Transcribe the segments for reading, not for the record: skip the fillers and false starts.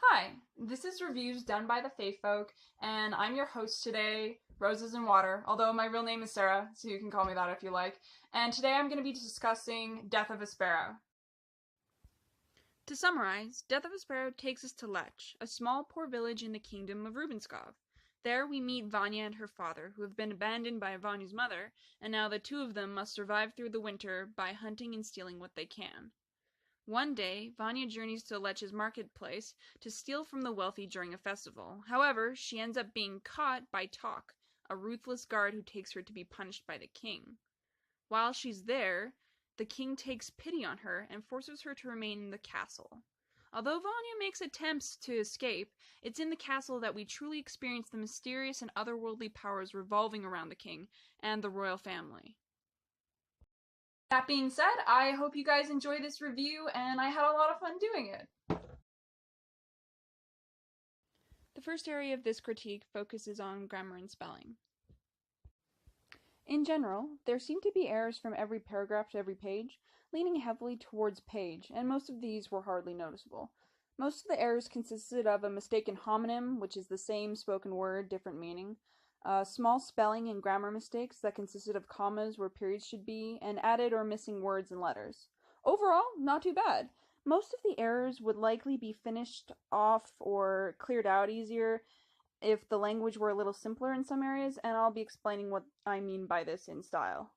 Hi, this is Reviews done by the Faith Folk, and I'm your host today, Roses and Water, although my real name is Sarah, so you can call me that if you like. And today I'm going to be discussing Death of a Sparrow. To summarize, Death of a Sparrow takes us to Lech, a small poor village in the kingdom of Rubenskov. There we meet Vanya and her father, who have been abandoned by Vanya's mother, and now the two of them must survive through the winter by hunting and stealing what they can. One day, Vanya journeys to Lech's marketplace to steal from the wealthy during a festival. However, she ends up being caught by Tok, a ruthless guard who takes her to be punished by the king. While she's there, the king takes pity on her and forces her to remain in the castle. Although Vanya makes attempts to escape, it's in the castle that we truly experience the mysterious and otherworldly powers revolving around the king and the royal family. That being said, I hope you guys enjoy this review, and I had a lot of fun doing it. The first area of this critique focuses on grammar and spelling. In general, there seem to be errors from every paragraph to every page, leaning heavily towards page, and most of these were hardly noticeable. Most of the errors consisted of a mistaken homonym, which is the same spoken word, different meaning, small spelling and grammar mistakes that consisted of commas where periods should be, and added or missing words and letters. Overall, not too bad. Most of the errors would likely be finished off or cleared out easier if the language were a little simpler in some areas, and I'll be explaining what I mean by this in style.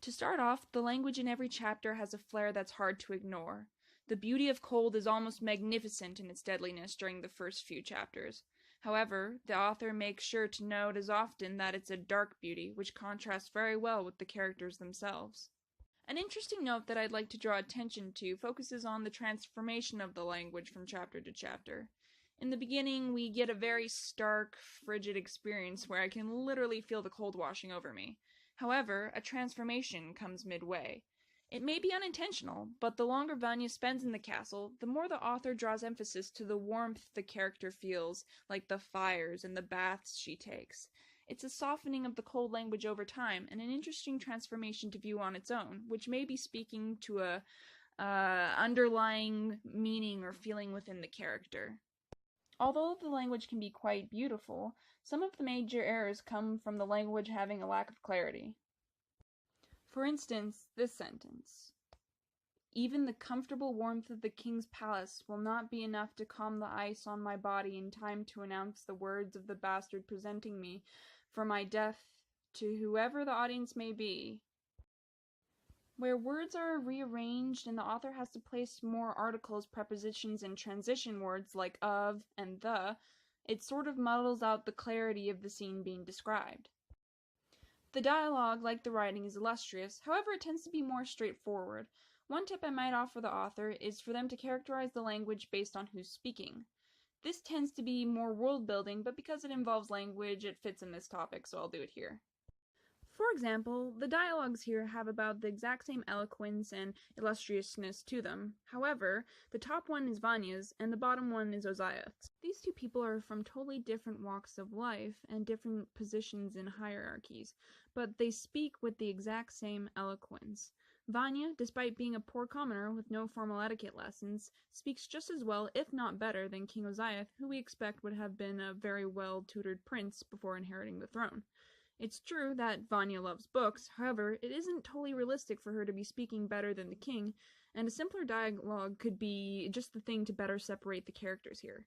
To start off, the language in every chapter has a flair that's hard to ignore. The beauty of cold is almost magnificent in its deadliness during the first few chapters. However, the author makes sure to note as often that it's a dark beauty, which contrasts very well with the characters themselves. An interesting note that I'd like to draw attention to focuses on the transformation of the language from chapter to chapter. In the beginning, we get a very stark, frigid experience where I can literally feel the cold washing over me. However, a transformation comes midway. It may be unintentional, but the longer Vanya spends in the castle, the more the author draws emphasis to the warmth the character feels, like the fires and the baths she takes. It's a softening of the cold language over time, and an interesting transformation to view on its own, which may be speaking to a underlying meaning or feeling within the character. Although the language can be quite beautiful, some of the major errors come from the language having a lack of clarity. For instance, this sentence: "Even the comfortable warmth of the king's palace will not be enough to calm the ice on my body in time to announce the words of the bastard presenting me for my death to whoever the audience may be." Where words are rearranged and the author has to place more articles, prepositions, and transition words like of and the, it sort of muddles out the clarity of the scene being described. The dialogue, like the writing, is illustrious, however it tends to be more straightforward. One tip I might offer the author is for them to characterize the language based on who's speaking. This tends to be more world building, but because it involves language, it fits in this topic, so I'll do it here. For example, the dialogues here have about the exact same eloquence and illustriousness to them. However, the top one is Vanya's, and the bottom one is Oziath's. These two people are from totally different walks of life and different positions in hierarchies, but they speak with the exact same eloquence. Vanya, despite being a poor commoner with no formal etiquette lessons, speaks just as well, if not better, than King Oziath, who we expect would have been a very well-tutored prince before inheriting the throne. It's true that Vanya loves books, however, it isn't totally realistic for her to be speaking better than the king, and a simpler dialogue could be just the thing to better separate the characters here.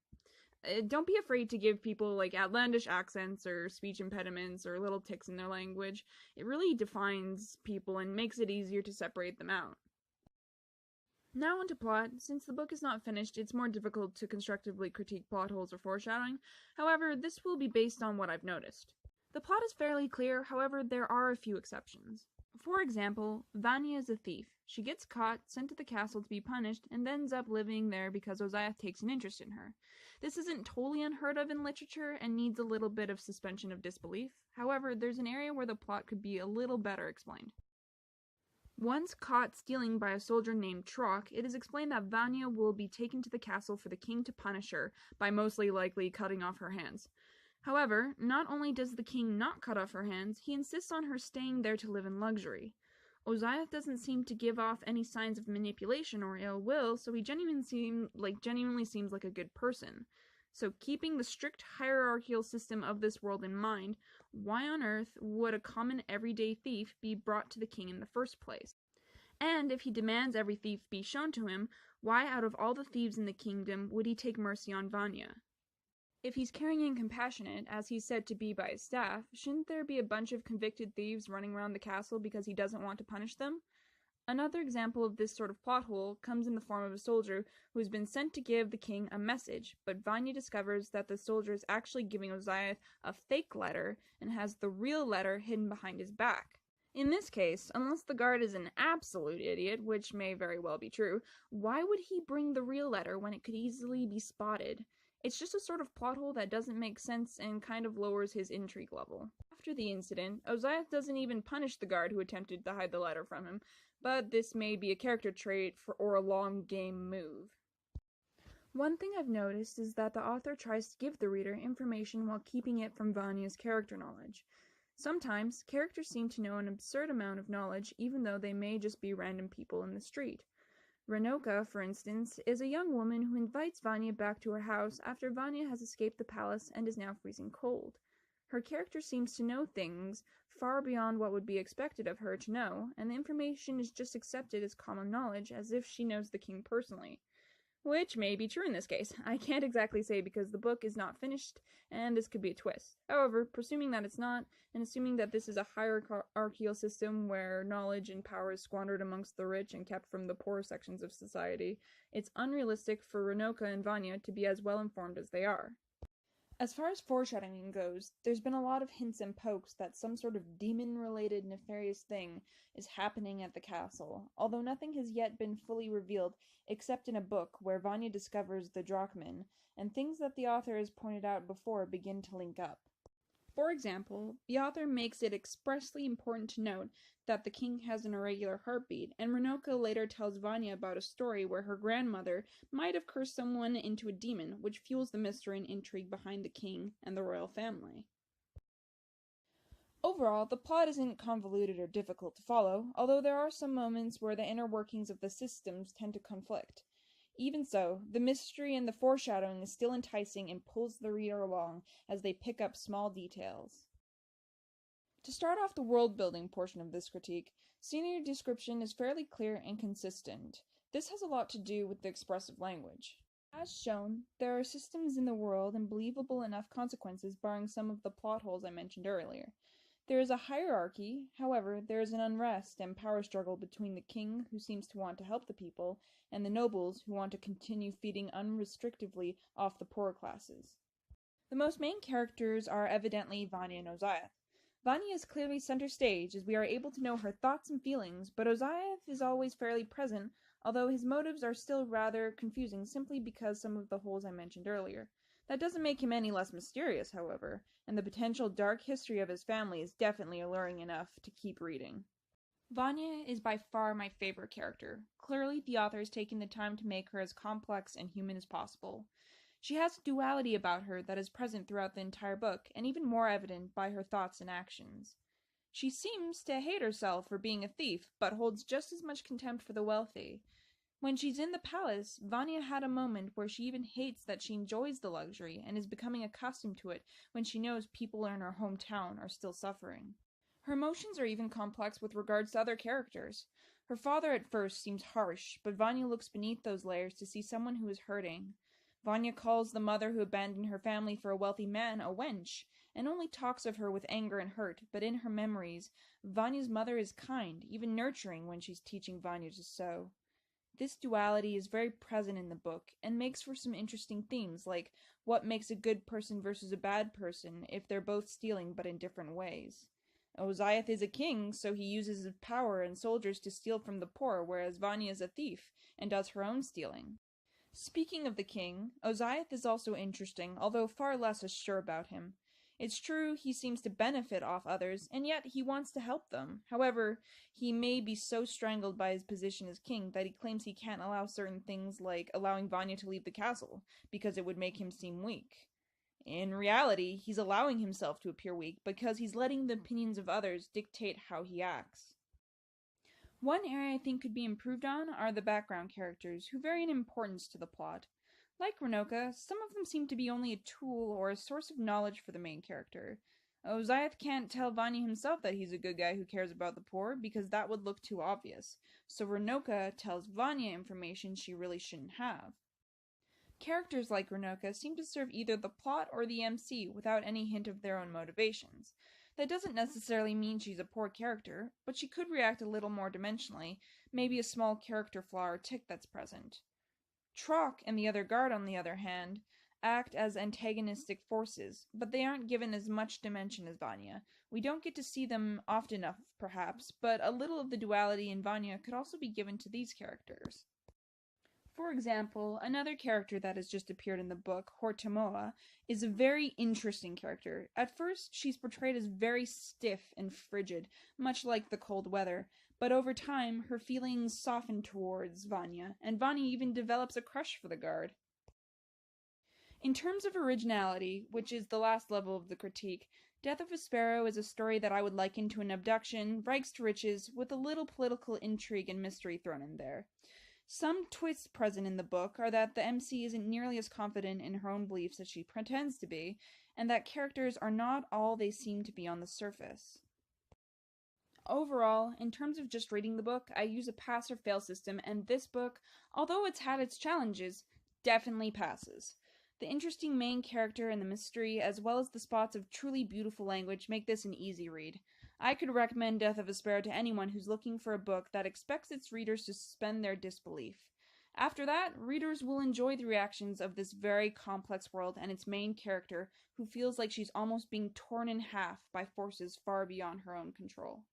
Don't be afraid to give people like outlandish accents or speech impediments or little tics in their language. It really defines people and makes it easier to separate them out. Now onto plot. Since the book is not finished, it's more difficult to constructively critique plot holes or foreshadowing. However, this will be based on what I've noticed. The plot is fairly clear, however, there are a few exceptions. For example, Vanya is a thief. She gets caught, sent to the castle to be punished, and ends up living there because Oziath takes an interest in her. This isn't totally unheard of in literature and needs a little bit of suspension of disbelief. However, there's an area where the plot could be a little better explained. Once caught stealing by a soldier named Trock, it is explained that Vanya will be taken to the castle for the king to punish her by mostly likely cutting off her hands. However, not only does the king not cut off her hands, he insists on her staying there to live in luxury. Oziath doesn't seem to give off any signs of manipulation or ill will, so he genuinely seems like a good person. So keeping the strict hierarchical system of this world in mind, why on earth would a common everyday thief be brought to the king in the first place? And if he demands every thief be shown to him, why out of all the thieves in the kingdom would he take mercy on Vanya? If he's caring and compassionate, as he's said to be by his staff, shouldn't there be a bunch of convicted thieves running around the castle because he doesn't want to punish them? Another example of this sort of plot hole comes in the form of a soldier who has been sent to give the king a message, but Vanya discovers that the soldier is actually giving Oziath a fake letter and has the real letter hidden behind his back. In this case, unless the guard is an absolute idiot, which may very well be true, why would he bring the real letter when it could easily be spotted? It's just a sort of plot hole that doesn't make sense and kind of lowers his intrigue level. After the incident, Oziath doesn't even punish the guard who attempted to hide the letter from him, but this may be a character trait or a long game move. One thing I've noticed is that the author tries to give the reader information while keeping it from Vanya's character knowledge. Sometimes, characters seem to know an absurd amount of knowledge even though they may just be random people in the street. Renoka, for instance, is a young woman who invites Vanya back to her house after Vanya has escaped the palace and is now freezing cold. Her character seems to know things far beyond what would be expected of her to know, and the information is just accepted as common knowledge as if she knows the king personally. Which may be true in this case. I can't exactly say because the book is not finished, and this could be a twist. However, presuming that it's not, and assuming that this is a hierarchical system where knowledge and power is squandered amongst the rich and kept from the poorer sections of society, it's unrealistic for Renoka and Vanya to be as well informed as they are. As far as foreshadowing goes, there's been a lot of hints and pokes that some sort of demon-related nefarious thing is happening at the castle, although nothing has yet been fully revealed except in a book where Vanya discovers the Drachman, and things that the author has pointed out before begin to link up. For example, the author makes it expressly important to note that the king has an irregular heartbeat, and Renoka later tells Vanya about a story where her grandmother might have cursed someone into a demon, which fuels the mystery and intrigue behind the king and the royal family. Overall, the plot isn't convoluted or difficult to follow, although there are some moments where the inner workings of the systems tend to conflict. Even so, the mystery and the foreshadowing is still enticing and pulls the reader along as they pick up small details. To start off the world-building portion of this critique, scenery description is fairly clear and consistent. This has a lot to do with the expressive language. As shown, there are systems in the world and believable enough consequences barring some of the plot holes I mentioned earlier. There is a hierarchy, however, there is an unrest and power struggle between the king, who seems to want to help the people, and the nobles, who want to continue feeding unrestrictively off the poorer classes. The most main characters are evidently Vanya and Oziath. Vanya is clearly center stage, as we are able to know her thoughts and feelings, but Oziath is always fairly present, although his motives are still rather confusing simply because some of the holes I mentioned earlier. That doesn't make him any less mysterious, however, and the potential dark history of his family is definitely alluring enough to keep reading. Vanya is by far my favorite character. Clearly, the author has taken the time to make her as complex and human as possible. She has a duality about her that is present throughout the entire book, and even more evident by her thoughts and actions. She seems to hate herself for being a thief, but holds just as much contempt for the wealthy. When she's in the palace, Vanya had a moment where she even hates that she enjoys the luxury and is becoming accustomed to it when she knows people in her hometown are still suffering. Her emotions are even complex with regards to other characters. Her father at first seems harsh, but Vanya looks beneath those layers to see someone who is hurting. Vanya calls the mother who abandoned her family for a wealthy man a wench, and only talks of her with anger and hurt, but in her memories, Vanya's mother is kind, even nurturing when she's teaching Vanya to sew. This duality is very present in the book, and makes for some interesting themes, like what makes a good person versus a bad person if they're both stealing but in different ways. Oziath is a king, so he uses his power and soldiers to steal from the poor, whereas Vanya is a thief and does her own stealing. Speaking of the king, Oziath is also interesting, although far less sure about him. It's true he seems to benefit off others, and yet he wants to help them. However, he may be so strangled by his position as king that he claims he can't allow certain things like allowing Vanya to leave the castle, because it would make him seem weak. In reality, he's allowing himself to appear weak because he's letting the opinions of others dictate how he acts. One area I think could be improved on are the background characters, who vary in importance to the plot. Like Renoka, some of them seem to be only a tool or a source of knowledge for the main character. Oziath can't tell Vanya himself that he's a good guy who cares about the poor, because that would look too obvious, so Renoka tells Vanya information she really shouldn't have. Characters like Renoka seem to serve either the plot or the MC without any hint of their own motivations. That doesn't necessarily mean she's a poor character, but she could react a little more dimensionally, maybe a small character flaw or tick that's present. Trock and the other guard, on the other hand, act as antagonistic forces, but they aren't given as much dimension as Vanya. We don't get to see them often enough, perhaps, but a little of the duality in Vanya could also be given to these characters. For example, another character that has just appeared in the book, Hortomoa, is a very interesting character. At first, she's portrayed as very stiff and frigid, much like the cold weather, but over time, her feelings soften towards Vanya, and Vanya even develops a crush for the guard. In terms of originality, which is the last level of the critique, Death of a Sparrow is a story that I would liken to an abduction, rags to riches, with a little political intrigue and mystery thrown in there. Some twists present in the book are that the MC isn't nearly as confident in her own beliefs as she pretends to be, and that characters are not all they seem to be on the surface. Overall, in terms of just reading the book, I use a pass or fail system, and this book, although it's had its challenges, definitely passes. The interesting main character and the mystery, as well as the spots of truly beautiful language, make this an easy read. I could recommend Death of a Sparrow to anyone who's looking for a book that expects its readers to suspend their disbelief. After that, readers will enjoy the reactions of this very complex world and its main character, who feels like she's almost being torn in half by forces far beyond her own control.